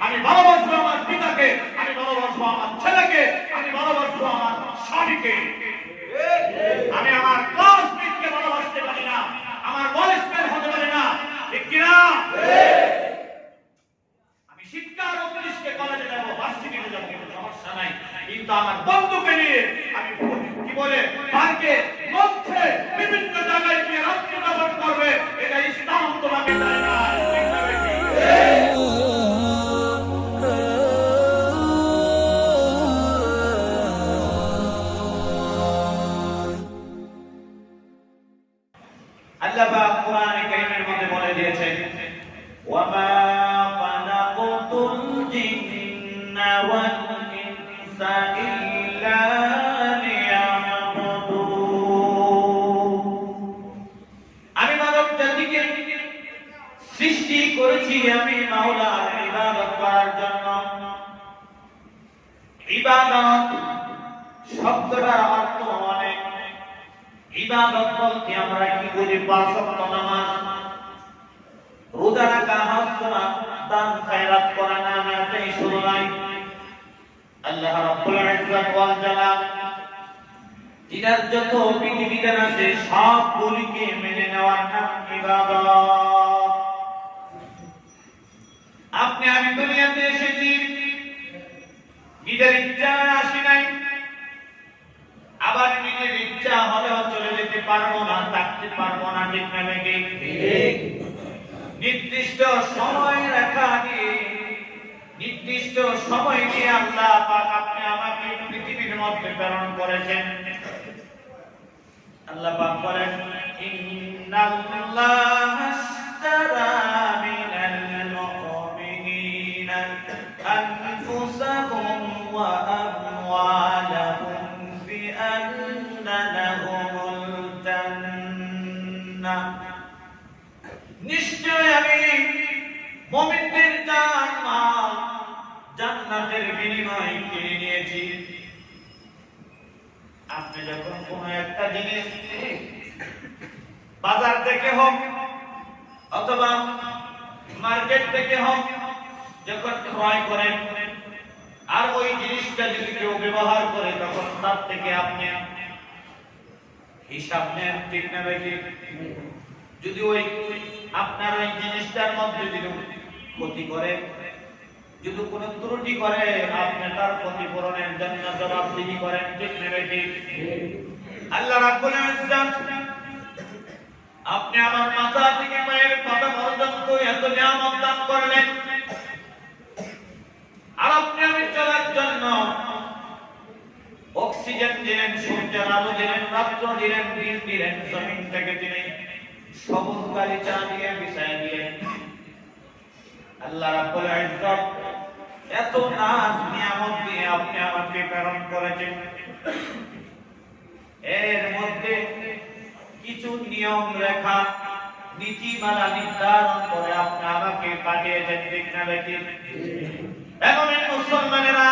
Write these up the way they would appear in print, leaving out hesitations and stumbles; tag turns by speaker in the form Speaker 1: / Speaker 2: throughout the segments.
Speaker 1: আমি ভালোবাসবো আমার পিতাকে, আমি ভালোবাসবো আমার ছেলেকে, আমি ভালোবাসবো আমার স্বামীকে। আমি আমার ক্লাসমেটকে ভালোবাসতে পারি না, আমার বয়সমেট হতে পারি না, ঠিক কিনা? আমি শিক্ষার অফিসকে কলেজে যাবো, ভার্সিটিতে যাবো, কোনো সমস্যা নাই, কিন্তু আমার বন্ধুকে নিয়ে আমি কি বলে পার্কে মধ্যে বিভিন্ন জায়গায় গিয়ে রাত্রি যাপন করবে, এটা ইসলাম তোমাকে দেয় না। আল্লাহ পাক কোরআনে কারীমের মধ্যে বলে দিয়েছেন, ওয়ামা খালাকতুল জিন্না ওয়াল ইনসা ইল্লা লিয়াবুদুন। আমি মানব জাতিকে সৃষ্টি করেছি আমি মাওলার ইবাদত করার জন্য। ইবাদত শব্দটার অর্থ অনেক। ইবাদত বলতে আমরা কি বুঝি? পাঁচ ওয়াক্ত নামাজ, রোজা রাখা, হজ করা, দান খয়রাত করা, না এটাই শুরু নয়। আল্লাহ রাব্বুল ইজ্জত ওয়াল জালাল যিনার যত বিধিবিধান আছে সবগুলিকে মেনে নেওয়ার নাম ইবাদত। আপনি আমি দুনিয়াতে এসেছি নিজের ইচ্ছায় আসি নাই, আবার নিজের ইচ্ছা হলেও চলে যেতে পারবো না, থাকতে পারবো না, ঠিক না বেঠিক? নির্দিষ্ট সময় রেখা দিয়ে, নির্দিষ্ট সময় দিয়ে আল্লাহ পাক আপনি আমাকে পৃথিবীর মধ্যে প্রেরণ করেছেন। আল্লাহ পাক বলেন, ইন্নাল্লাহা আশতারা মিনাল মুমিনিনা আনফুসাহুম ওয়া আমওয়ালাহুম বিআন্না লাহুমুল জান্নাহ। নিশ্চয় আমি মুমিনদের জান মাল জান্নাতের বিনিময়ে কিনে নিয়েছি। আপনি যখন কোনো একটা জিনিস বাজার থেকে হোক অথবা মার্কেট থেকে হোক যখন ক্রয় করেন, আর ওই জিনিসটা যদি কেউ ব্যবহার করে, তখন তার থেকে আপনি হিসাব নেন, ঠিক না বেঠিক? যদি ওই আপনার ওই জিনিসটার মধ্যে যদি ক্ষতি করে, যদি কোনো ত্রুটি করে, আপনি তার ক্ষতিপূরণের জন্য জবাবদিহি করেন, ঠিক না বেঠিক? আল্লাহ রাব্বুল ইজ্জত আপনি আমার মাথা থেকে পায়ের পাতা পর্যন্ত এত নিয়ামত দান করলেন, আর আপনি আমি চলার জন্য অক্সিজেন দিলেন, সূর্যের আলো দিলেন, রাত্র দিলেন, দিন দিলেন, জমিন থেকে দিলেন, সবুজ গালিচা দিয়ে বিছায় দিলেন। আল্লাহ রাব্বুল ইজ্জত এত নাজ নিয়ামত দিয়ে আপনি আমাকে প্রেরণ করেছেন, এর মধ্যে কিছু নিয়ম রেখা নীতিমালা নির্ধারণ করে আপনি আমাকে পাঠিয়েছেন, ঠিক না বেঠিক? এখন মুসলমানেরা,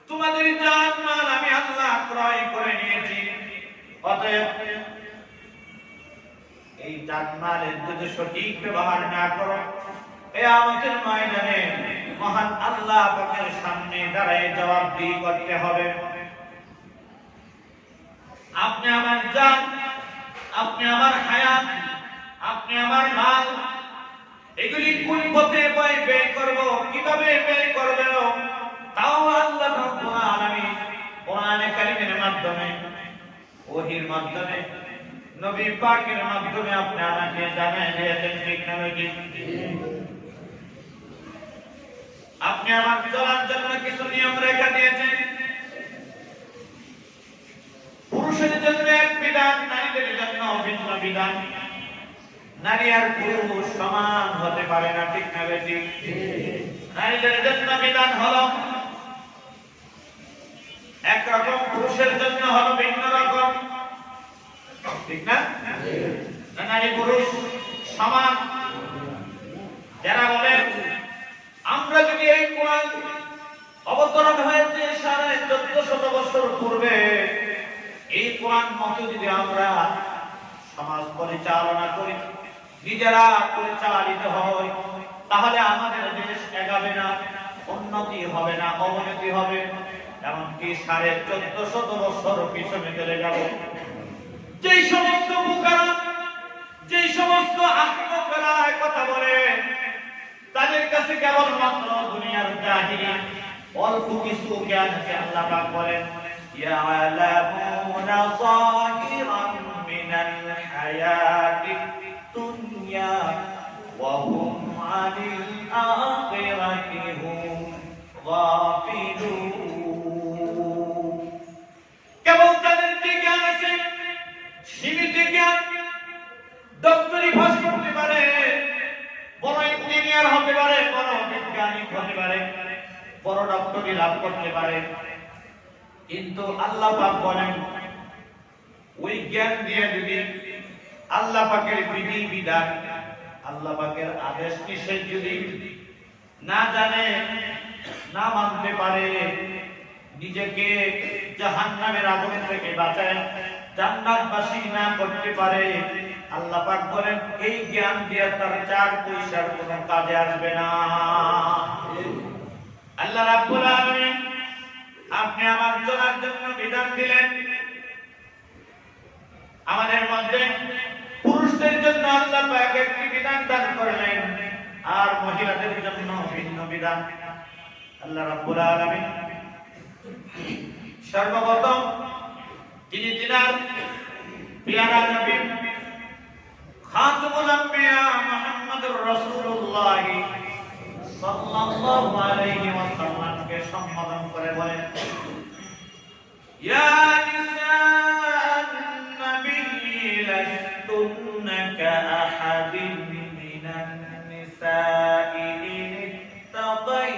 Speaker 1: তোমাদের জান মাল আমি আল্লাহ ক্রয় করে নিয়েছি, অতএব এই জান মালের যদি সঠিক ব্যবহার না করো, কিয়ামতের ময়দানে মহান আল্লাহ পাকের সামনে দাঁড়িয়ে জবাবদিহি করতে হবে। আপনি আমার জান, আপনি আমার হায়াত, আপনি আমার মাল, এগুলি কোন পথে ব্যয় করব, কিভাবে ব্যয় করব, তাও আল্লাহ রাব্বুল আলামিন কোরআনে কারীমের মাধ্যমে, ওহীর মাধ্যমে, নবী পাকের মাধ্যমে আপনি আমাকে জানায় দিয়েছেন, ঠিক না বেঠিক? আপনি আমার চলার জন্য কিছু নিয়ম রেখা দিয়েছেন। পুরুষের জন্য এক বিধান, নারীদের জন্য ভিন্ন বিধান। নারী আর পুরুষ সমান হতে পারে না, ঠিক না বেঠিক? নারীদের জন্য বিধান হলো একরকম, পুরুষের জন্য হলো ভিন্ন রকম, ঠিক না? নারী পুরুষ সমান। যারা বলেন আমরা যদি এই কোরআন অবতরণ হয়েছে 1450 বছর পূর্বে, এই কোরআন মতো যদি আমরা সমাজ পরিচালনা করি, নিজেরা পরিচালিত হই, তাহলে আমাদের দেশ এগাবে অবনতি হবে না, অবনতি হবে। এমনকি 1450 বছর পিছনে চলে যাবে। যেই সমস্ত বুকারা, যেই সমস্ত আহমকরা কথা বলে, তাদের কাছে কেবলমাত্র দুনিয়ার জাহিলি অল্প কিছু জ্ঞান আছে। আল্লাহ পাক বলেন ইয়ালামুনা যাহিরান মিনাল হায়াতিদ দুনিয়া ওয়া হুম আনিল আখিরাতি হুম গাফিলুন। কেবল তাদের যে জ্ঞান আছে সীমিত জ্ঞান, ডক্টরি পাস করতে পারে, বড় ইঞ্জিনিয়ার হতে পারে, বড় বিজ্ঞানী হতে পারে, বড় ডক্টরি লাভ করতে পারে, কিন্তু আল্লাহ পাক বলেন ওই জ্ঞান দিয়ে যদি আল্লাহ পাকের বিধি বিধান, আল্লাহ পাকের আদেশ নিষেধ যদি না জানে, না মানতে পারে, নিজেকে জাহান্নামের আগুন থেকে বাঁচায় জান্নাতবাসী না করতে পারে, আল্লাহ পাক বলেন এই জ্ঞান দিয়ে তার 4 পয়সার কোনো কাজে আসবে না। আল্লাহ রাব্বুল আলামিন আপনি আমার চলার জন্য বিধান দিলেন। আমাদের মধ্যে পুরুষদের জন্য আল্লাহ পাক একটি বিধান দান করলেন, আর মহিলাদের জন্য ভিন্ন বিধান। আল্লাহ রাব্বুল আলামিন সর্বপ্রথম তিনি তিনার প্যারা নবী খাতামুল আম্বিয়া মুহাম্মদুর রাসূলুল্লাহ সাল্লাল্লাহু আলাইহি ওয়াসাল্লামকে সম্বোধন করে বলেন ইয়া নিসাআন নবী লাস্তুন্না কাআহাদিন মিনান নিসাই ইন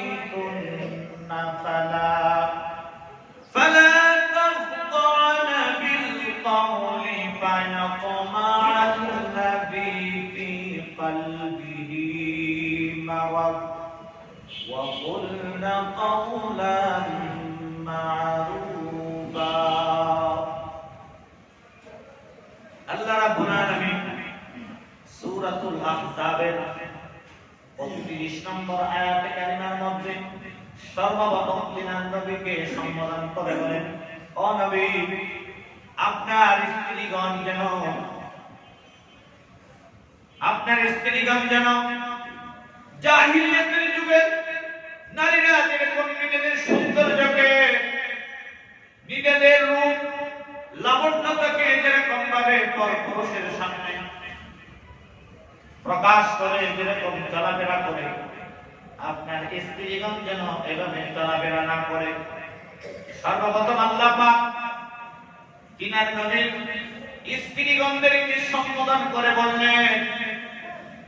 Speaker 1: ইত্তাকাইতুন্না ফালা تخضعن بالقول فيطمع الذي في قلبه مرض وقلن قولا معروفا। আল্লাহ রাব্বুল আলামিন সূরাতুল আহজাবের 35 নম্বর আয়াতে কারিমার মধ্যে সর্বপ্রথম তিনার নবীকে সম্বোধন করে বলেন ও নবী, আপনার স্ত্রীগণ যেন জাহিলিয়াতের যুগে নারীরা যেরকম নিজেদের সৌন্দর্যকে, নিজেদের রূপ লাবণ্যতাকে যেরকম ভাবে পরপুরুষের সামনে প্রকাশ করে, যেরকম চলাফেরা করে, আপনার স্ত্রীগণ যেন এভাবে চলাফেরা না করে। সর্বপ্রথম আল্লাহ পাক তিনার নবীর স্ত্রীগণদেরকে সম্বোধন করে বললেন,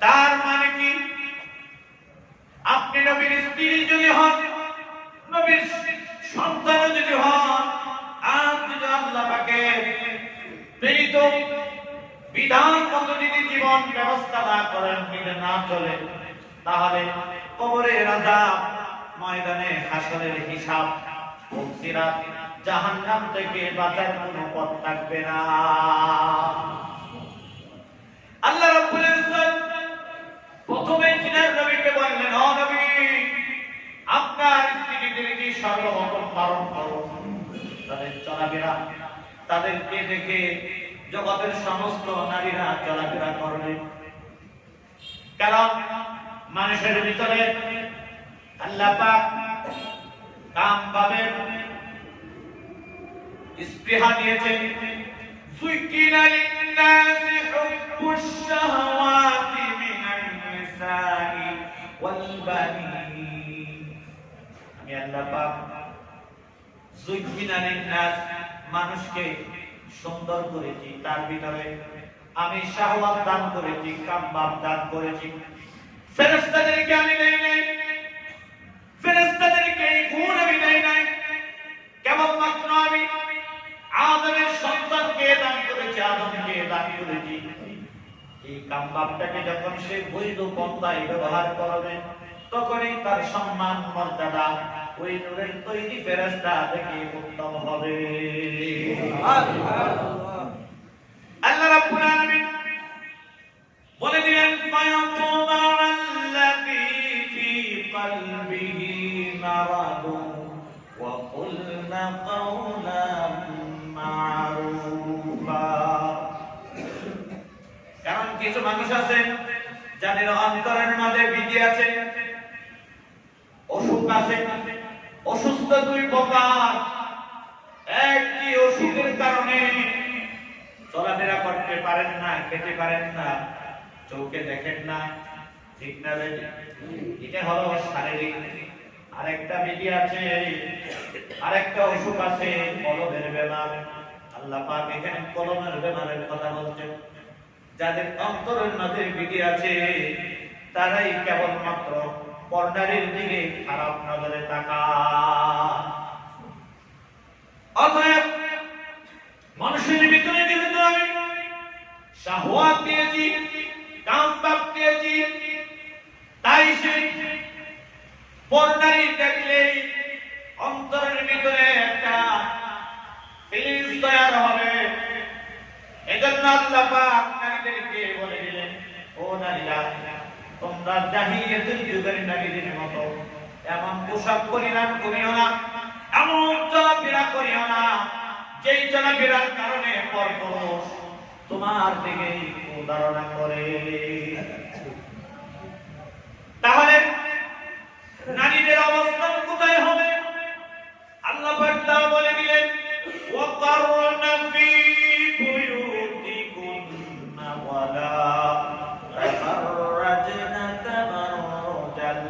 Speaker 1: তার মানে কি আপনি নবীর স্ত্রী যদি হন, নবীর সন্তান যদি হন, আর যদি আল্লাহ পাকের প্রেরিত বিধান মতো যদি জীবন ব্যবস্থা না করেন, নিজে না চলে, তাহলে কবরের আযাব, ময়দানে হাসরের হিসাব, মুক্তিরাত, জাহান্নাম থেকে বাঁচার কোনো পথ থাকবে না। আল্লাহ রাব্বুল ইজ্জত প্রথমে তিনার নবীকে বললেন ও নবী, আপনার স্ত্রীদেরকে সর্বপ্রথম বারণ করুন, তাদের চলাফেরা, তাদেরকে দেখে জগতের সমস্ত নারীরা চলাফেরা করবে। কারণ মানুষের ভিতরে আল্লাহ পাক কাম ভাবে স্পৃহা দিয়েছেন। যুকিনা লিন-নাসি হুব্বুশ শাহাওয়াতি মিনান নিসাই ওয়াল বানিন। আমি আল্লাহ পাক যুকিনা লিন-নাস, মানুষকে সুন্দর করেছি, তার ভিতরে আমি শাহওয়াত দান করেছি, কাম ভাব দান করেছি। ফেরেশতাদেরকে আমি দেই নাই, ফেরেশতাদেরকে এই গুণ আমি দেই নাই, কেবলমাত্র আমি আদমের সন্তানকে দান করেছি, আদমকে দান করেছি। এই কামভাবটাকে যখন সে বৈধ পন্থায় ব্যবহার করবে, তখনই তার সম্মান মর্যাদা ওই নূরের তৈরি ফেরেশতা থেকে উত্তম হবে। আল্লাহ রাব্বুল আলামিন বলে দিলেন ফায়াতুমাআল্লাযী ফী কলবিহি মারাদু ওয়া কুলনা কাওলাম মারুফা। কারণ কিছু মানুষ আছে যাদের অন্তরের মধ্যে বিধি আছে, অসুখ আছে। অসুস্থ দুই প্রকার। একটি অসুখের কারণে চলাফেরা করতে পারেন না, খেতে পারেন না, চোখে দেখেন না, ঠিক না? এটা হলো শারীরিক। আরেকটা বিধি আছে, আরেকটা অসুখ আছে, কলমের বেমার। আল্লাহ পাক এখানে কলমের বেমারের কথা বলছেন। যাদের অন্তরের মধ্যে বিধি আছে তারাই কেবলমাত্র পর্দারের দিকে খারাপ নজরে তাকায়। অতএব মানুষের ভিতরে যেহেতু আমি শাহওয়াত দিয়েছি, কামবাগ দিয়েছি, তাই সে পর্দারি দেখলেই অন্তরের ভিতরে একটা ফিলিংস তৈরি হবে। এজন্য আল্লাহ পাক নারীদেরকে বলে দিলেন, ও নারীরা, তোমরা জাহিলিয়াতের যুগের নারীদের মতো এমন পোশাক পরিধান করিও না, এমন চলাফেরা করিও না যেই চলাফেরার কারণে পরপুরুষ তোমার দিকে ধারণা করে। তাহলে নারীদের অবস্থান কোথায় হবে? আল্লাহ পাক তা বলে দিলেন, ওয়াকারনা ফি বুয়ুতিকুন্না ওয়ালা তাবাররাজনা তাবাররাজাল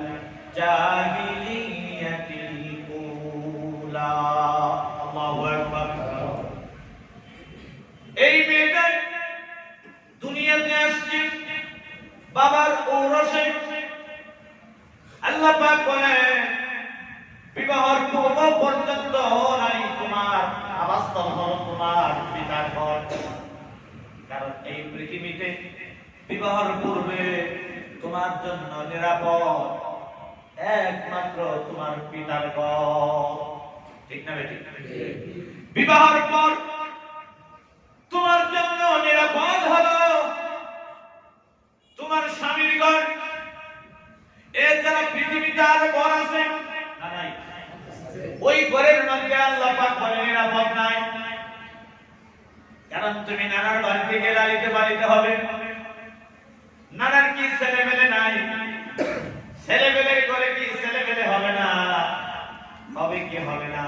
Speaker 1: জাহিলিয়াতিল উলা। আল্লাহু আকবার। এই মেয়েটা দুনিয়াতে আসছে বাবার ঔরসে। আল্লাহ পাক বলেন, বিবাহের পূর্ব পর্যন্ত নারী তোমার আবাসস্থল হলো তোমার পিতার ঘর। কারণ এই পৃথিবীতে বিবাহের পূর্বে তোমার জন্য নিরাপদ একমাত্র তোমার পিতার ঘর, ঠিক না বেটি? বিবাহের পর তোমার জন্য নিরাপদ হলো তোমার স্বামীর ঘর। এছাড়া পৃথিবীতে আর ঘর আছে না নাই? ওই ঘরের মধ্যে আল্লাহ পাক বলে নিরাপদ নাই। কারণ তুমি নানার বাড়ি থেকে লালিতে বাড়িতে হবে। নানার কি ছেলেমেলে নাই? ছেলেমেলের ঘরে কি ছেলেমেলে হবে না? হবে কি হবে না?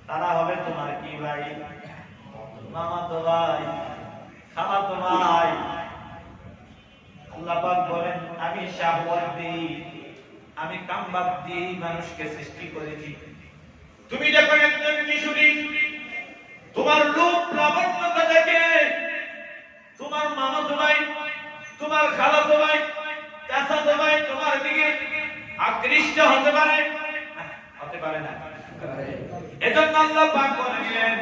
Speaker 1: তারা হবে তোমার কি ভাই? মামাতো ভাই, খালাতো ভাই। আল্লাহ পাক বলেন, আমি শাহওয়াত দিই, আমি কামবাগ দিই মানুষকে সৃষ্টি করেছি। তুমি যখন একজন কিশোরী, তোমার রূপ লাবণ্যতা দেখে তোমার মামাতো ভাই, তোমার খালাতো ভাই, চাচাতো ভাই তোমার দিকে আকৃষ্ট হতে পারে, হতে পারে না? এজন্য আল্লাহ পাক বলেন,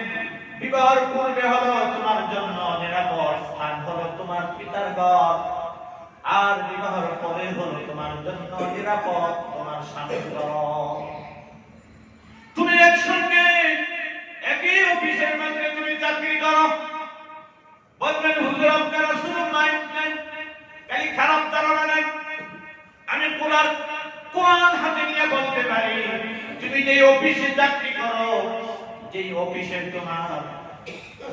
Speaker 1: বিবাহের পূর্বে হলো তোমার জন্য নিরাপদ স্থান হলো তোমার পিতার ঘর, আর বিবাহের পরে হলো তোমার জন্য নিরাপদ তোমার স্বামীর ঘর। তুমি একসঙ্গে একই অফিসের মধ্যে তুমি চাকরি করো, বলবেন হুজুর আপনারা শুনুন নাই, খালি খারাপ ধারণা নাই। আমি কোরআন হাতে নিয়ে বলতে পারি, তুমি যে অফিসে চাকরি করো, যেই অফিসে তোমার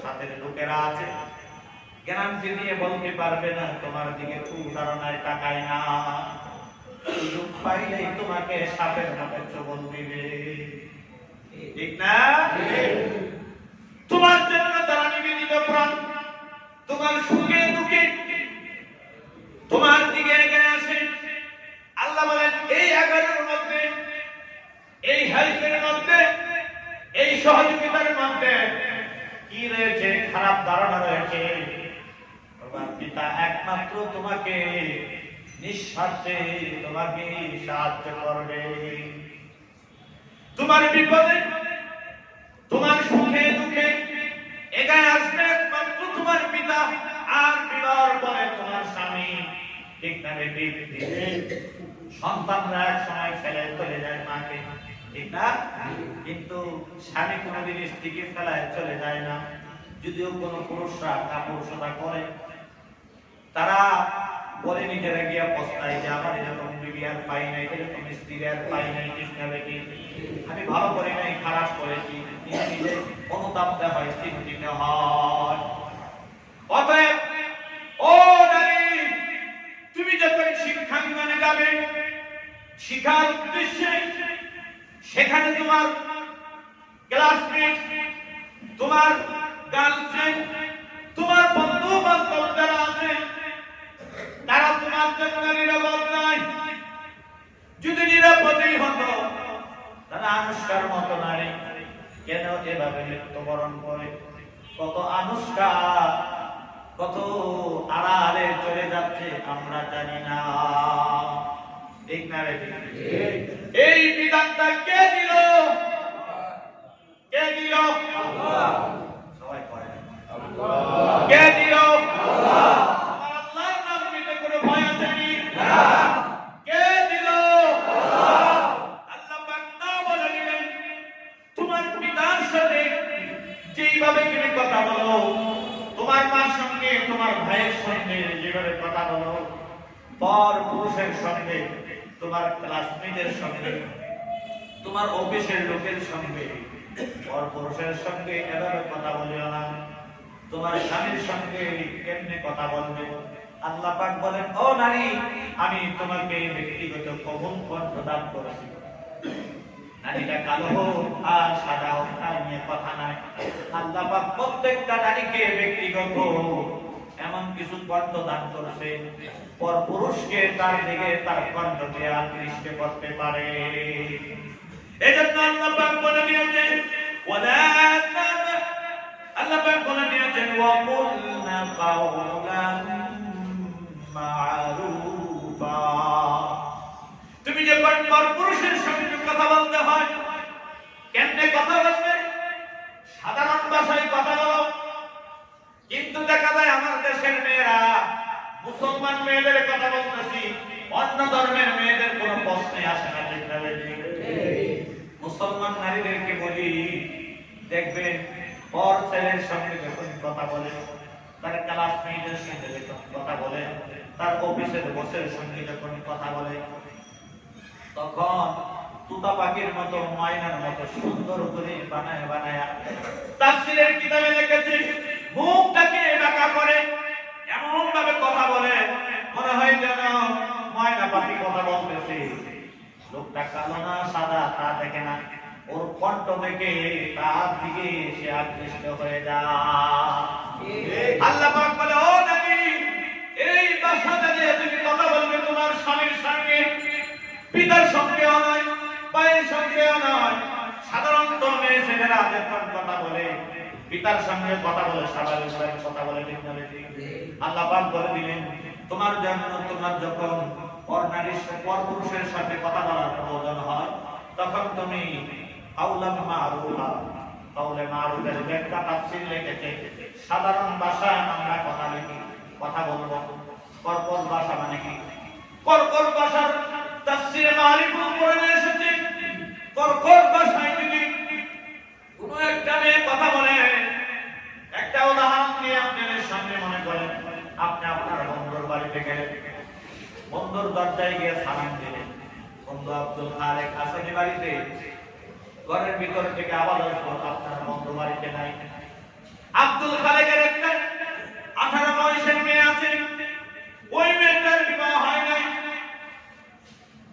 Speaker 1: হাতের লোকেরা আছে, গ্যারান্টি দিয়ে বলতে পারবে না তোমার দিকে খুব ধারণায় তাকায় না। সুযোগ পাইলেই তোমাকে সাপের মতো চবল দিবে, ঠিক না? তোমার জন্য তারা নিবেদিত প্রাণ, তোমার সুখে দুঃখে তোমার দিকে এগিয়ে আসে। আল্লাহ বলেন, এই এগারের মধ্যে, এই হেল্পের মধ্যে, এই সহযোগিতার মধ্যে কি রয়েছে? খারাপ ধারণা রয়েছে। তোমার পিতা একমাত্র তোমাকে নিঃস্বার্থে তোমাকে সাহায্য করবে। তোমার বিপদে, তোমার সুখে দুঃখে এগিয়ে আসবে একমাত্র তোমার পিতা, আর বিবাহের পরে তোমার স্বামী, ঠিক না বেটি? সন্তানরা এক সময় ফেলে চলে যায় মাকে, ঠিক না? কিন্তু স্বামী কোনোদিন স্ত্রীকে ফেলায় চলে যায় না। যদিও কোনো পুরুষরা কাপুরুষতা করে, তারা বলে নিজেরা গিয়া পস্তায় যে আমার এরকম বিবি আর পাই নাই, এরকম স্ত্রী আর পাই নাই, ঠিক না বেটি? আমি ভালো করি নাই, খারাপ করেছি, নিজে নিজে অনুতাপ দেওয়া হয়, চিন্তিত হয়। অতএব ও নারী, তুমি যখন শিক্ষাঙ্গনে যাবে শিখার উদ্দেশ্যে, সেখানে তোমার ক্লাসমেট, তোমার গার্লফ্রেন্ড, তোমার বন্ধু বান্ধব যারা আছে তারা তোমার জন্য নিরাপদ নয়। যদি নিরাপদই হতো তারা আনুষ্কার মতো নারী কেন এভাবে মৃত্যুবরণ করে? কত আনুষ্কা কত আড়ালে চলে যাচ্ছে আমরা জানি না, ঠিক না রে? এই বিধানটা কে দিল? কে দিল? সবাই পড়ে কে দিল? আমার আল্লাহর নাম নিতে কোনো ভয় আছে নি? কে দিল? আল্লাহ পাক না বলে দিলেন তোমার পিতার সাথে যেইভাবে তুমি কথা বলো, তোমার মার সঙ্গে, তোমার ভাইয়ের সঙ্গে যেভাবে কথা বলো, পর পুরুষের সঙ্গে, তোমার ক্লাসমেটের সঙ্গে, তোমার অফিসের লোকের সঙ্গে, পর পুরুষের সঙ্গে এভাবে কথা বলিও না। তোমার স্বামীর সঙ্গে কেমনে কথা বলবে? আল্লাহ পাক বলেন, ও নারী, আমি তোমাকে ব্যক্তিগত কবুল প্রদান করেছি। নারীটা কালো হোক আর সাদা হোক তাই নিয়ে কথা নাই। আল্লাহ পাক প্রত্যেকটা নারীকে ব্যক্তিগত এমন কিছু কণ্ঠ দান করেছে, পর পুরুষকে তার দিকে তার কণ্ঠকে আকৃষ্ট করতে পারে। এজন্য আল্লাহ পাক বলে দিয়েছেন, ওয়ালা আল্লাহ পাক বলে দিয়েছেন, ওয়া কুলনা কাওলাম মা'রুফা। তুমি যখন পর পুরুষের সঙ্গে কথা বলতে হয়, কেমনে কথা বলবে? সাধারণ ভাষায় কথা বলো। কিন্তু দেখা যায় আমার দেশের মেয়েরা, মুসলমান মেয়েদের কথা বলতেছি, অন্য ধর্মের মেয়েদের কোনো প্রশ্নে আসে না, ঠিক না? মুসলমান নারীদেরকে বলি, দেখবেন পর ছেলের সঙ্গে যখন কথা বলে, তার ক্লাসমেটের সঙ্গে যখন কথা বলে, তার অফিসের বসের সঙ্গে যখন কথা বলে, তখন তুতা পাখির মতো, ময়নার মতো সুন্দর করে বানায় বানায় তাফসীরের কিতাবে লিখেছে, মুখটাকে বাঁকা করে এমন ভাবে কথা বলে মনে হয় যেন ময়না পাখি কথা বলতেছে। লোকটা কালো না সাদা তা দেখে না, ওর কণ্ঠ থেকে তার দিকে সে আকৃষ্ট হয়ে যায়। আল্লাহ পাক বলে, ও নারী, এই ভাষাটা দিয়ে তুমি কথা বলবে তোমার স্বামীর সঙ্গে, পিতার সঙ্গেও নয়, ভাইয়ের সঙ্গেও নয়। সাধারণত মেয়ে ছেলেরা যখন কথা বলে পিতার সঙ্গে কথা বলে, স্বাভাবিকভাবে কথা বলে, ঠিক না? আল্লাহ পাক বলে দিলেন, তোমার জন্য তোমার যখন পর নারীর পর পুরুষের সাথে কথা বলার প্রয়োজন হয়, তখন তুমি কাওলাম মা'রুফা, কাওলে মা'রুফের ব্যাখ্যা তাফসীর লিখেছে, সাধারণ ভাষায় আমরা কথা লিখি, কথা বলবো। কর্কশ ভাষা মানে কি? কর্কশ ভাষার তাফসীরে মারিফুল কোরআনে এসেছে, কর্কশ ভাষায় যদি কোনো একটা মেয়ে কথা বলে, একটা উদাহরণ দিয়ে আপনাদের সামনে মনে করেন, আপনি আপনার বন্ধুর বাড়িতে গেলেন, বন্ধুর দরজায় গিয়ে সালাম দিলেন, বন্ধু আব্দুল খালেক আসেনি বাড়িতে, ঘরের ভিতর থেকে আওয়াজ আসলো আপনার বন্ধু বাড়িতে নাই। আব্দুল খালেকের একটা 18 বয়সের মেয়ে আছে, ওই মেয়েটার বিবাহ হয় নাই,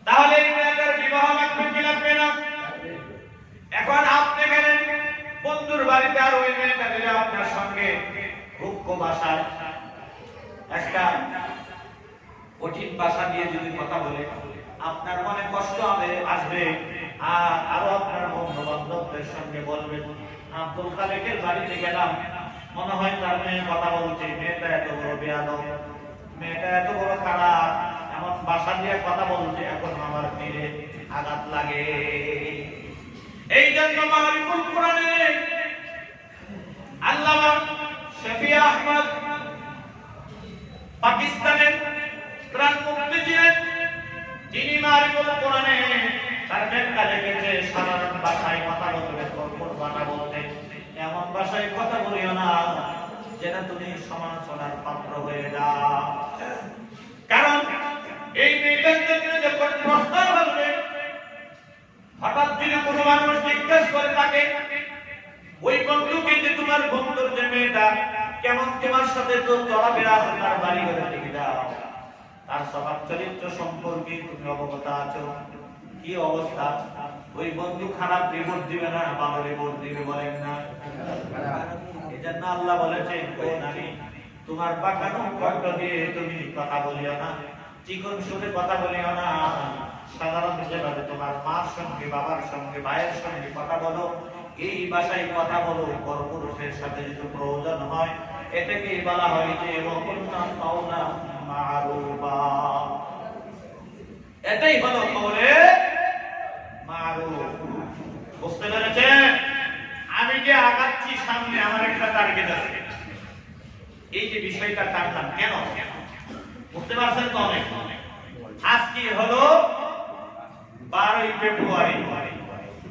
Speaker 1: তাহলে এই মেয়েটার বিবাহ লাগবে কি লাগবে না? এখন আপনি গেলেন বন্ধুর বাড়িতে, আর ওই মেয়েটা দিলে আপনার সঙ্গে রুক্ষ ভাষায় একটা কঠিন ভাষা দিয়ে যদি কথা বলে, আপনার মনে কষ্ট হবে, আসবে, আর আরো আপনার বন্ধু বান্ধবদের সঙ্গে বলবেন, আব্দুল খালেকের বাড়িতে গেলাম, মনে হয় তার মেয়ে কথা বলছে, মেয়েটা এত বড় বেয়াদব, মেয়েটা এত বড় খারাপ, এমন ভাষা দিয়ে কথা বলছে, এখন আমার মেয়ে আঘাত লাগে। এই জন্য মারিফুল কোরআনে আল্লামা শফি আহমদ পাকিস্তানের প্রাণ মুক্তি ছিলেন, তিনি মারিফুল কোরআনে তার ব্যাখ্যা লিখেছে, সাধারণ ভাষায় কথা বলবে, কর্কশ ভাষা বলতে, এমন ভাষায় কথা বলিও না যেটা তুমি সমালোচনার পাত্র হয়ে যাও। কারণ এই মেয়েটার জন্য যখন প্রস্তাব আসবে, হঠাৎ যদি কোনো মানুষ জিজ্ঞেস করে থাকে ওই বন্ধুকে যে তোমার বন্ধুর যে মেয়েটা কেমন, তোমার সাথে তো চলাফেরা আছে, তার বাড়ি ঘরে দেখে দাও, তার স্বভাব চরিত্র সম্পর্কে তুমি অবগত আছো, কি অবস্থা? ওই বন্ধু খারাপ রিপোর্ট দিবে না, ভালো রিপোর্ট দিবে, বলেন না? এজন্য আল্লাহ বলেছেন, ও নারী, তোমার পাকানো কণ্ঠ দিয়ে তুমি কথা বলিও না, চিকন সুরে কথা বলিও না, সাধারণ যেভাবে তোমার মার সঙ্গে, বাবার সঙ্গে, ভাইয়ের সঙ্গে কথা বলো, এই ভাষায় কথা বলো। পরপুরুষের সাথে যদি প্রয়োজন হয়, এটাকে বলা হয় যে ওয়াকুলনা কাওলা মারুফা। এটাই হলো কওলে মারুফ। বুঝতে পেরেছেন? আমি যে আগাচ্ছি সামনে, আমার একটা টার্গেট আছে, এই যে বিষয়টা টানলাম কেন, বুঝতে পারছেন তো? অনেক আজকে হলো 12ই ফেব্রুয়ারি,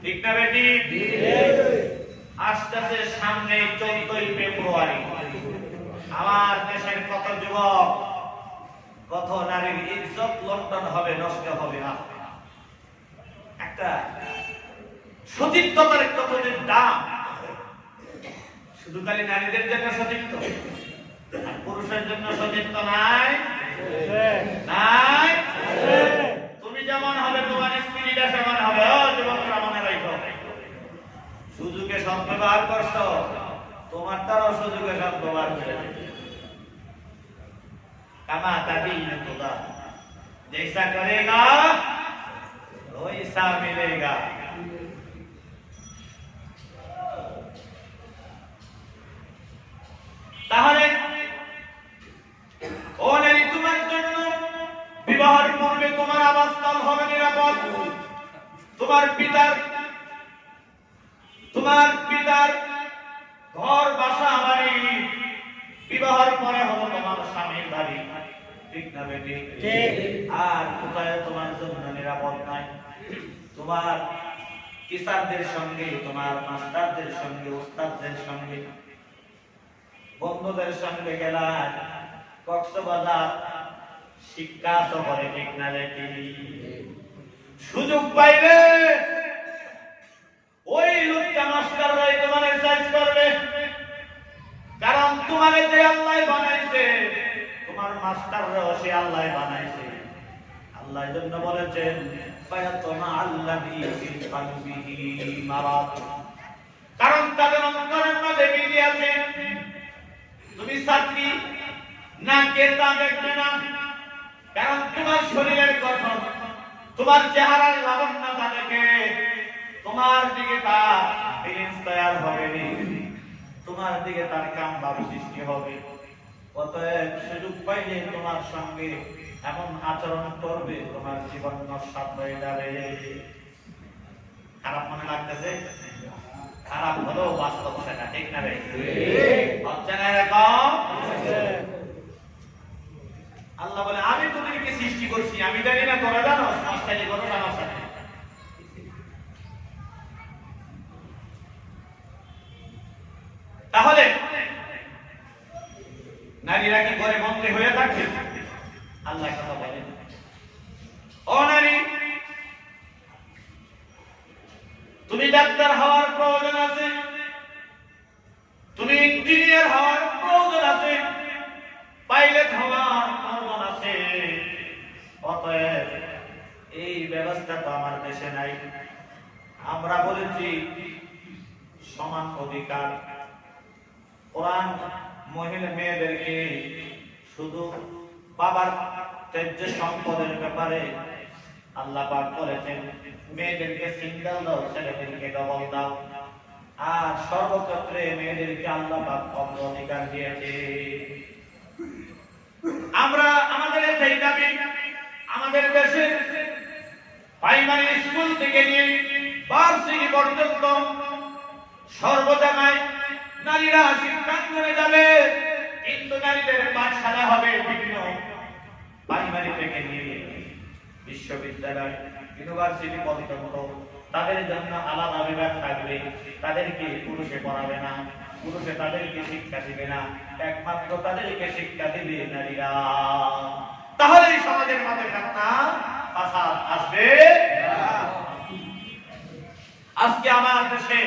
Speaker 1: ঠিক না বেটি? আসতেছে সামনে 14ই ফেব্রুয়ারি। আমার দেশের কত যুবক, কত নারীর ইজ্জত লন্ডন হবে, নষ্ট হবে না। একটা সতীত্বতার কতদিন দাম, শুধু খালি নারীদের জন্য সতীত্ব, আর পুরুষের জন্য সতীত্ব নাই, নাই। তুমি যেমন হবে তোমার স্ত্রীটা সেমন হবে। ও যুবকরা মনে রাখো, সুযোগে সদ্ব্যবহার করছো, তোমার তারও সুযোগে সদ্ব্যবহার করে কামা তাবি তোদা, জৈসা করেগা ওইসা মিলেগা। তাহলে ও নারী, তোমার জন্য বিবাহের পূর্বে তোমার আবাসস্থল হবে নিরাপদ। তোমার পিতার ঘর, বাসা, বাড়ি বিবাহের পরে হলো তোমার স্বামীর বাড়ি, ঠিক না বেটি? আর কোথায় তোমার জন্য নিরাপদ নাই? তোমার টিচারদের সঙ্গে, তোমার মাস্টারদের সঙ্গে, উস্তাদদের সঙ্গে, বন্ধুদের সঙ্গে গেলা কক্সবাজার শিক্ষা সফরে, ঠিক না বেটি? সুযোগ পাইলে ওই লুচ্চা মাস্টাররাই তোমার সাইজ করবে, কারণ তোমারে যে আল্লাহ বানাইছে, তোমার মাস্টাররাও সে আল্লাহ বানাইছে। আল্লাহ জন্য বলেছেন, ফায়াতমা আল্লাযী ফি কলবিহি মারাদ, কারণ তাদের অন্তরের মধ্যে বিধি আছে। তুমি ছাত্রী, নাকের দাম দেখবে না, কারণ তোমার শরীরের গঠন, তোমার চেহারার লাবণ্যতা দেখে তোমার দিকে তার ফিলিংস তৈরি হবে, তোমার দিকে তার কাম ভাব সৃষ্টি হবে। অতএব সুযোগ পাইলে তোমার সঙ্গে এমন আচরণ করবে, তোমার জীবন নস্বাত হয়ে যাবে। খারাপ মনে লাগতেছে? খারাপ হলেও বাস্তব সেটা, ঠিক না ভাই? আল্লাহ বলে, আমি তোদেরকে সৃষ্টি করছি, আমি জানি না তোরা জানো? মাস্টারি করো আমার সাথে। তাহলে নারীরা কি ঘরে বন্দী হয়ে থাকবে? আল্লাহ কথা বলেন, ও নারী, তুমি ডাক্তার হওয়ার প্রয়োজন আছে, তুমি ইঞ্জিনিয়ার হওয়ার প্রয়োজন আছে, পাইলট হওয়ার প্রয়োজন আছে। অতএব এই ব্যবস্থা তো আমার দেশে নাই। আমরা বলেছি সমান অধিকার। কোরআন মহিলা মেয়েদেরকে শুধু বাবার ত্যায্য সম্পদের ব্যাপারে আল্লাহ পাক বলেছেন, মেয়েদেরকে সিঙ্গেল দাও, ছেলেদেরকে ডবল দাও। আর সর্বক্ষেত্রে মেয়েদেরকে আল্লাহ পাক অগ্রাধিকার দিয়েছে। আমরা আমাদের সেই দাবি, আমাদের দেশে প্রাইমারি স্কুল থেকে নিয়ে ভার্সিটি পর্যন্ত সর্ব জায়গায় নারীরা শিক্ষাঙ্গনে যাবে, কিন্তু নারীদের পাঠশালা হবে বিভিন্ন প্রাইমারি থেকে নিয়ে বিশ্ববিদ্যালয়, ইউনিভার্সিটি পর্যন্ত। তাদের জন্য আলাদা বিভাগ থাকবে, তাদেরকে পুরুষে পড়াবে না, পুরুষে তাদেরকে শিক্ষা দিবে না, একমাত্র তাদেরকে শিক্ষা দিবে নারীরা। তাহলেই সমাজের মধ্যে ফিতনা ফাসাদ আসবে না। আজকে আমার দেশে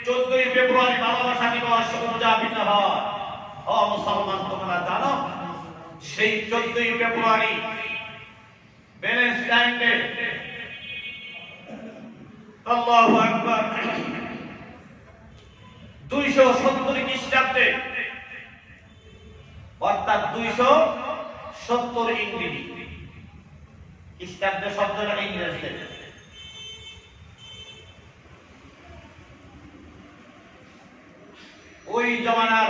Speaker 1: 14ই ফেব্রুয়ারি ভালোবাসা দিবস উদযাপিত হয়। ও মুসলমান, তোমরা জানো সেই 14ই ফেব্রুয়ারি ভ্যালেন্টাইন ডে, আল্লাহু আকবার, 270 খ্রিস্টাব্দে, অর্থাৎ 270 ইংরেজি খ্রিস্টাব্দে শব্দটা ইংরেজিতে। ওই জমানার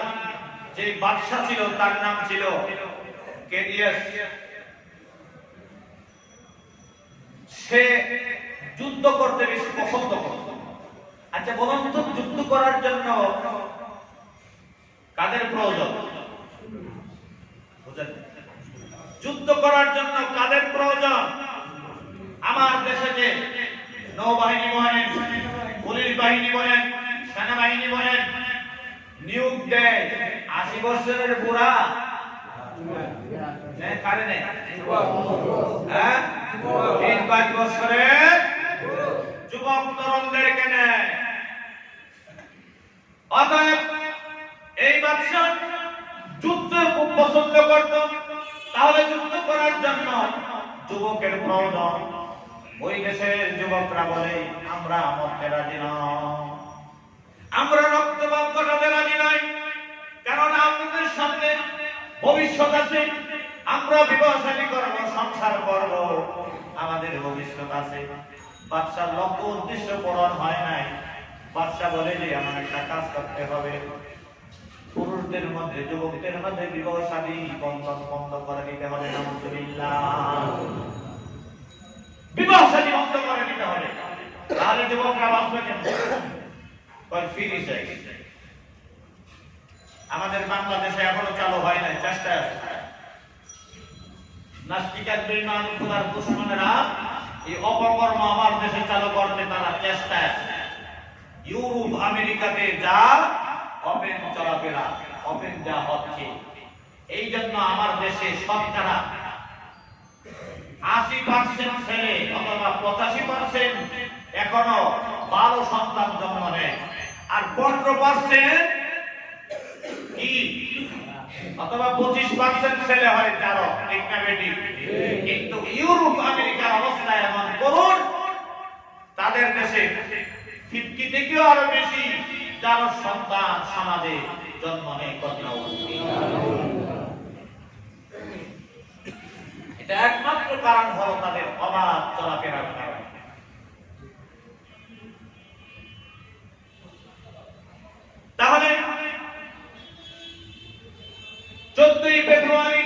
Speaker 1: যে বাদশা ছিল তার নাম ছিল কেডিয়াস। সে যুদ্ধ করতে বেশি পছন্দ করত। আচ্ছা বলুন তো, যুদ্ধ করার জন্য কাদের প্রয়োজন? যুদ্ধ করার জন্য কাদের প্রয়োজন? আমার দেশে যে নৌবাহিনী বলেন, পুলিশ বাহিনী বলেন, সেনাবাহিনী বলেন, নিয়োগ দেয় 80 বছরের বুড়া কারে নেই, 20 বছরের যুবক তরুণদেরকে নেয়। অতএব এই বাদশা যুদ্ধ খুব পছন্দ করত। তাহলে যুদ্ধ করার জন্য যুবকের প্রয়োজন। ওই দেশের যুবকরা বলে, আমরা মরতে রাজি নয়, আমরা রক্তপাত ঘটাতে রাজি নই, কারণ আমাদের সামনে ভবিষ্যৎ আছে, আমরা বিবাহ শাদী করব, সংসার করব, আমাদের ভবিষ্যৎ আছে। বাদশার লক্ষ্য উদ্দেশ্য পূরণ হয় নাই। বাদশা বলে যে আমার একটা কাজ করতে হবে, পুরুষদের মধ্যে, যুবকদের মধ্যে বিবাহ শাদী বন্ধন বন্ধ করে দিতে হবে। নাউজুবিল্লাহ, বিবাহ শাদী বন্ধ করে দিতে হবে। তাহলে যুবকরা বাঁচবে কেন? আমাদের বাংলাদেশে এখনো চালু হয় নাই, চেষ্টা আছে। নাস্তিকের বেঈমান খোদার দুশমনেরা এই অপকর্ম আমার দেশে চালু করতে তারা চেষ্টা আছে। ইউরোপ আমেরিকাতে যা ওপেন চলাফেরা, ওপেন যা হচ্ছে, এই জন্য আমার দেশে শতকরা 80% ছেলে অথবা 85% এখনো 12 সন্তান জন্ম নেয়, আর 15% কি অথবা 25% ছেলে হয় যার ঠিক না বেটি। কিন্তু ইউরোপ আমেরিকার অবস্থা এমন করুন, তাদের দেশে 50 থেকেও আরো বেশি যার সন্তান সমাজে জন্ম নেয়। এটা একমাত্র কারণ হলো তাদের অবাধ চলাফেরার কারণ। তাহলে 14ই ফেব্রুয়ারি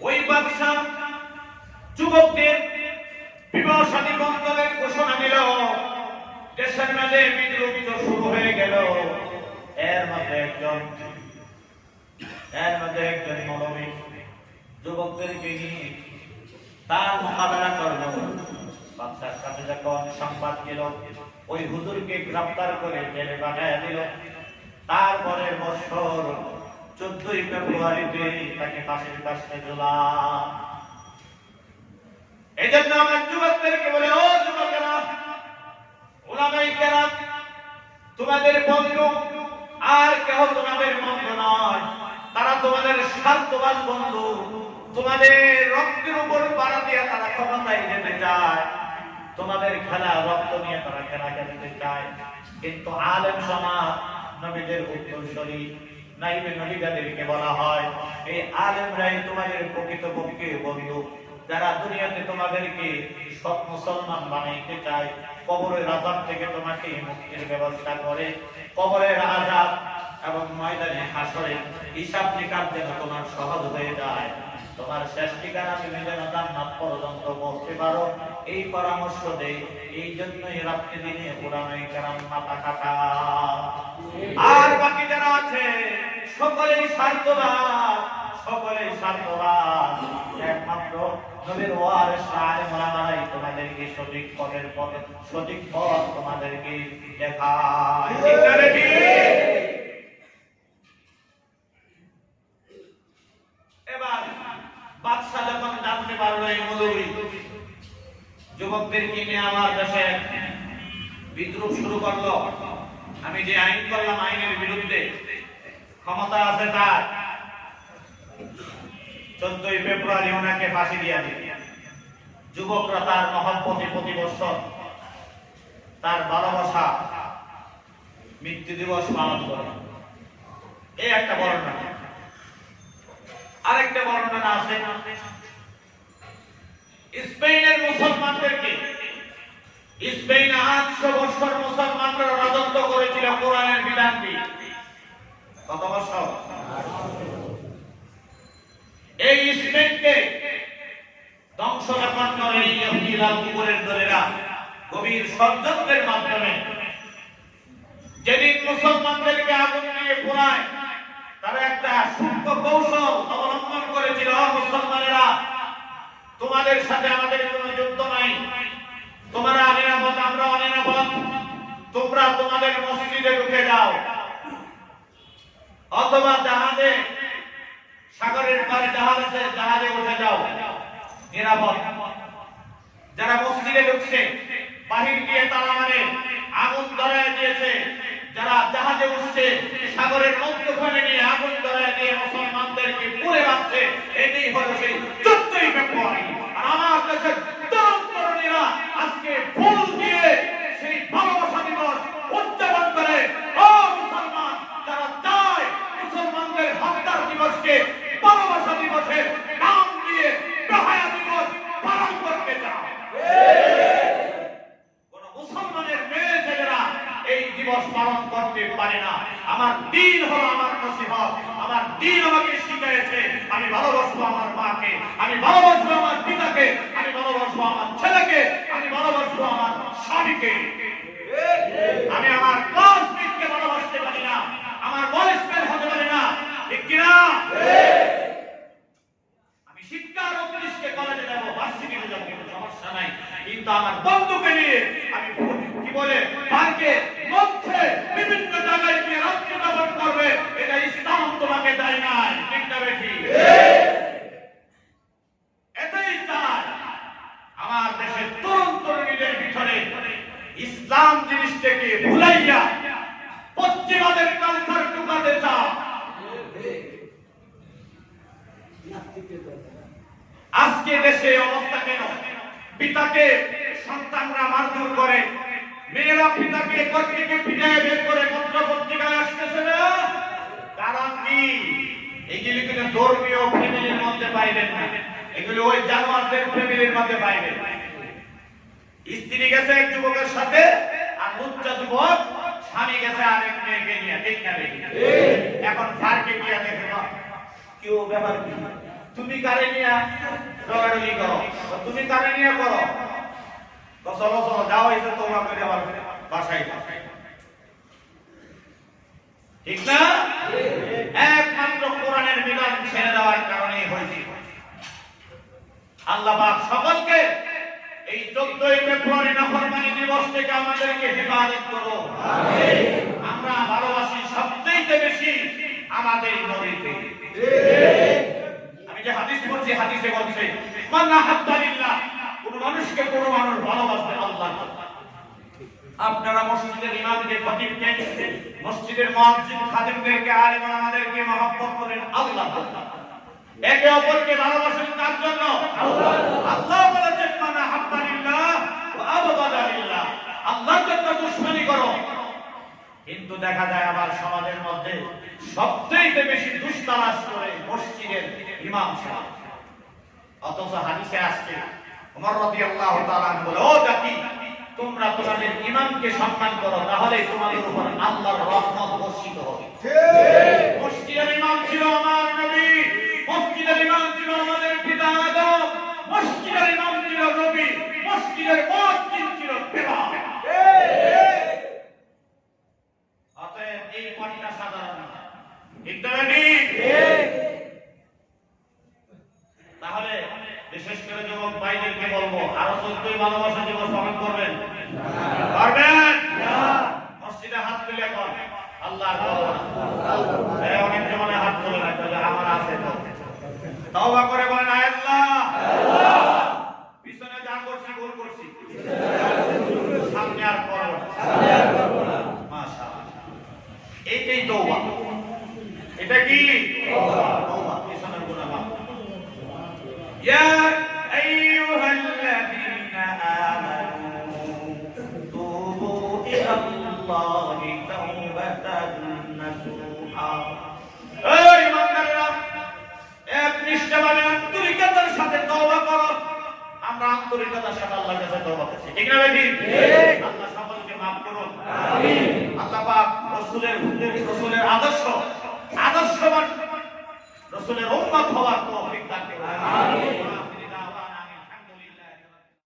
Speaker 1: ওই বাদশা যুবকদের বিবাহ শাদী বন্ধনের ঘোষণা দিল। দেশের মধ্যে বিদ্রোহ শুরু হয়ে গেল। এর মধ্যে একজন মৌলবী যুবকদেরকে নিয়ে তার মোকাবেলা করল। বাদশার কাছে যখন সংবাদ গেল, ওই হুজুরকে গ্রেফতার করে জেলে পাঠিয়ে দিল। তারপরে বছর 14ই ফেব্রুয়ারিতে তাকে ফাঁসির কাছে ঝুলাম। এই জন্য আমার যুবকদেরকে বলে, ও যুবকেরা, উলামায়ে কেরাম তোমাদের বন্ধু, আর কেহ তোমাদের বন্ধু নয়, তারা তোমাদের স্বার্থবান বন্ধু। তোমাদের রক্তের উপর পাড়া দিয়ে তারা ক্ষমতায় যেতে চায়, তোমাদের খেলা রক্ত নিয়ে তারা খেলা খেলতে চায়। কিন্তু আলেম সমাজ, নবীদের উত্তরসূরি, নাইবে নবীদেরকে বলা হয়, এই আলেমরাই তোমাদের প্রকৃতপক্ষে বন্ধু, যারা দুনিয়াতে তোমাদেরকে সৎ মুসলমান বানাইতে চায়, কবরের আযাব থেকে তোমাকে মুক্তির ব্যবস্থা করে, কবরের আযাব এবং ময়দানে হাসরে হিসাব নিকাশ যেন তোমার সহজ হয়ে যায়, তোমার শেষ ঠিকানা তুমি যেন জান্নাত পর্যন্ত পৌঁছতে পারো, এই পরামর্শ দেই। এই জন্যই রাত্রি দিনে উলামায়ে কেরাম মাথা কাটা। আর বাকি যারা আছে সকলেই স্বার্থবান, একমাত্র নবীর ওয়ারিস আলেম ওলামারাই তোমাদেরকে সঠিক পথের পথে, সঠিক পথ তোমাদেরকে দেখায়। ঠিক না রে? এবার বাদশা পারলো এই মৌলবী যুবকদেরকে নিয়ে আমার দেশে বিদ্রোহ শুরু করলো। আমি যে আইন করলাম আইনের বিরুদ্ধে, ক্ষমতা আছে তার, 14ই ফেব্রুয়ারি ওনাকে ফাঁসি দিয়ে দিল। যুবকরা তার মহব্বতে প্রতি বছর তার ভালোবাসা মৃত্যু দিবস পালন করে। এই একটা বর্ণনা। আরেকটা বর্ণনা আছে স্পেনের মুসলমানদেরকে। স্পেন 800 বছর মুসলমানরা রাজত্ব করেছিল কোরআনের বিধান দিয়ে। কত বছর? এই স্পেনকে ধ্বংস যখন করে ইহুদিরা, কুকুরের দলেরা গভীর ষড়যন্ত্রের মাধ্যমে যেদিন মুসলমানদেরকে আগুন দিয়ে পোড়ায়, তারা একটা সূক্ষ্ম কৌশল অবলম্বন করেছিল। মুসলমানেরা, তোমাদের সাথে আমাদের কোনো যুদ্ধ নাই, তোমরা অনিরাপদ, আমরা অনিরাপদ, তোমরা তোমাদের মসজিদে ঢুকে যাও অথবা জাহাজে, সাগরের পারে জাহাজ আছে, জাহাজে উঠে যাও, নিরাপদ। যারা মসজিদে ঢুকছে বাহির দিয়ে তারা মানে আগুন ধরায় দিয়েছে, যারা জাহাজে উঠছে সাগরের মধ্যখানে নিয়ে আগুন ধরায় দিয়ে মুসলমানদেরকে পুড়ে মারছে। এটাই হলো সেই 14ই ফেব্রুয়ারি। আর আমার দেশের তরুণ তরুণীরা আজকে ফুল দিয়ে সেই ভালোবাসা দিবস উদযাপন করে। ও মুসলমান, যারা চায় মুসলমানদের হত্যার দিবসকে ভালোবাসা দিবসের নাম দিয়ে বেহায়া দিবস পালন করতে চায়, কোন মুসলমানের মেয়ে ছেলেরা এই দিবস পালন করতে পারে না। আমার দিন হলো আমার নসিহত, আমার দিন আমাকে শিখিয়েছে আমি ভালোবাসবো আমার মাকে, আমি ভালোবাসবো আমার পিতাকে, আমি ভালোবাসবো আমার ছেলেকে, আমি ভালোবাসবো আমার স্বামীকে। আমি আমার ক্লাসমেটকে ভালোবাসতে পারি না, আমার বয়স্কের হতে পারি না, ঠিক কিনা? আমি শিক্ষার উদ্দেশ্যে কলেজে যাবো, ভার্সিটিতে যাবো, কোনো সমস্যা নাই, কিন্তু আমার বন্ধুকে নিয়ে আমি কি বলে পার্কে, মঞ্চে, বিভিন্ন জায়গায় গিয়ে রাত্রি যাপন করবে, এটা ইসলাম তোমাকে দেয় নাই, ঠিক না বেশি? এটাই চাই আমার দেশের তরুণ তরুণীদের ভিতরে ইসলাম জিনিসটাকে ভুলাইয়া পশ্চিমাদের কালচার ঢুকাতে চায়। আজকে দেশে অবস্থা কেন? পিতাকে সন্তানরা মারধর করে, মেয়েরা পিতাকে কর্তৃকে পিটায় বের করে পত্র পত্রিকায় আসতেছে না। কারণ কি? এগুলি কিন্তু ধর্মীয় ফ্যামিলির মধ্যে পাইবেন না, এগুলি ওই জানোয়ারদের ফ্যামিলির মধ্যে পাইবেন। স্ত্রী গেছে এক যুবকের সাথে, আর লুচ্চা যুবক স্বামী গেছে আরেক মেয়েকে নিয়ে, ঠিক না? এখন ফারকে গিয়া দেখে কেউ ব্যাপার কি, তুমি কারে নিয়ে দৌড়াদৌড়ি করো, তুমি কারে নিয়ে করো, তো চলো চলো যাও, এসে তোমরা করে আবার বাসায়, ঠিক না? একমাত্র কোরআনের বিধান ছেড়ে দেওয়ার কারণেই হয়েছে। আল্লাহ পাক সকলকে এই 14ই ফেব্রুয়ারি নাফরমানি দিবস থেকে আমাদেরকে হেফাজত করো। আমরা ভালোবাসি সবচেয়ে বেশি আমাদের নবীকে। আমি যে হাদিস পড়ছি, হাদিসে বলছে মান আহাব্বা লিল্লাহ, কোন মানুষকে কোন মানুষ ভালোবাসবে আল্লাহ। আপনারা মসজিদের ইমামকে, খতিবকে, মসজিদের মুয়াজ্জিন খাদেমদেরকে, আলেম ওলামাদেরকে মহব্বত করেন আল্লাহ। একে অপরকে ভালোবাসেন কার জন্য? আল্লাহ। আল্লাহ বলেছেন মান আহাব্বা লিল্লাহ ওয়া আবগাদা লিল্লাহ, আল্লাহর জন্য দুশমনি করো। কিন্তু দেখা যায় আবার সমাজের মধ্যে সবচেয়ে বেশি দুস্তালাশ করে মসজিদের ইমাম সাহেব। অথচ হাদিসে আসছে ওমর রাদিয়াল্লাহু তাআলা বলে, ও জাতি, তোমরা তোমাদের ইমামকে সম্মান করো, তাহলে তোমাদের উপর আল্লাহর রহমত বর্ষিত হবে। মসজিদের ইমাম ছিল আমার নবী, মসজিদের ইমাম ছিল আমাদের পিতা আদম, মসজিদের ইমাম ছিল নবী, মসজিদের মুয়াজ্জিন ছিল বেলাল। অতএব এই পথটা সাধারণ না, ঠিক না? তাহলে বিশেষ করে যুবক ভাইদেরকে বলবো, আরো 14ই ভালোবাসা দিবস পালন করবেন? পারবেন? মসজিদে হাত তুলে কর আল্লাহ, অনেক জমানে হাত তুলে রাখবে। ইয়া আইয়ুহাল্লাযীনা আমানু তুবু ইলাল্লাহি তাওবাতান নাসুহা। এই ইমানদাররা, একনিষ্ঠভাবে আন্তরিকতার সাথে তওবা করো। আমরা আন্তরিকতার সাথে আল্লাহর কাছে তওবা করছি, ঠিক না ভাই? ঠিক। আল্লাহ সকলকে মাফ করুন, আমিন। আল্লাহ পাক রাসূলের আদর্শবান রাসূলের উম্মত হওয়ার তৌফিক দান করুন, আমিন।